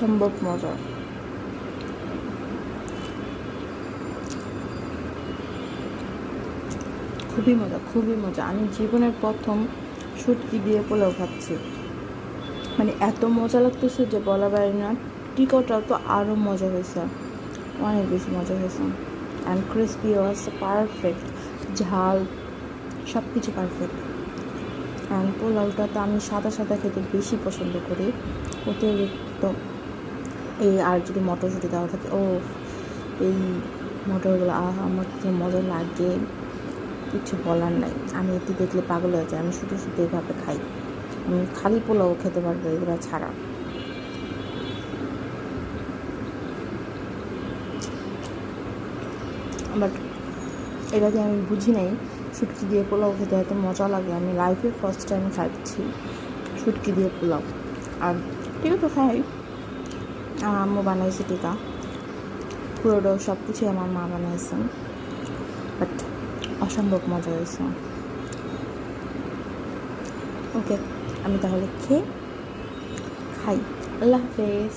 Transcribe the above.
অসম্ভব মজা। খুবই মজা, খুবই মজা। আমি জীবনের প্রথম শুটকি দিয়ে পোলাও খাচ্ছি, মানে এত মজা লাগতেছে যে বলা বাইরে না। টিকোটাও তো আরও মজা হয়েছে, অনেক বেশি মজা হয়েছে। অ্যান্ড ক্রিসপি ওয়াজ পারফেক্ট, ঝাল সব কিছু পারফেক্ট। অ্যান্ড পোলাওটা তো আমি সাদা সাদা খেতে বেশি পছন্দ করি, অতিরিক্ত এই আর যদি মটরশুঁটি দেওয়া থাকে, ও এই মটরগুলো আমার কি মজা লাগে, কিছু বলার নাই। আমি এটি দেখলে পাগল হয়ে যাই, আমি শুধু শুধু এভাবে খাই। আমি খালি পোলাও খেতে পারবো এগুলো ছাড়া। বাট এটা দিয়ে আমি বুঝি নাই শুটকি দিয়ে পোলাও খেতে এত মজা লাগে। আমি লাইফে ফার্স্ট টাইম খাচ্ছি শুটকি দিয়ে পোলাও। আর টিকা তো খাই, আমার আম্মু বানাইছে টিকা, পুরোটাও সব কিছুই আমার মা বানাইছেন, বাট অসম্ভব মজা হয়েছে। ওকে, আমি তাহলে খাই। আল্লাহ হাফেজ।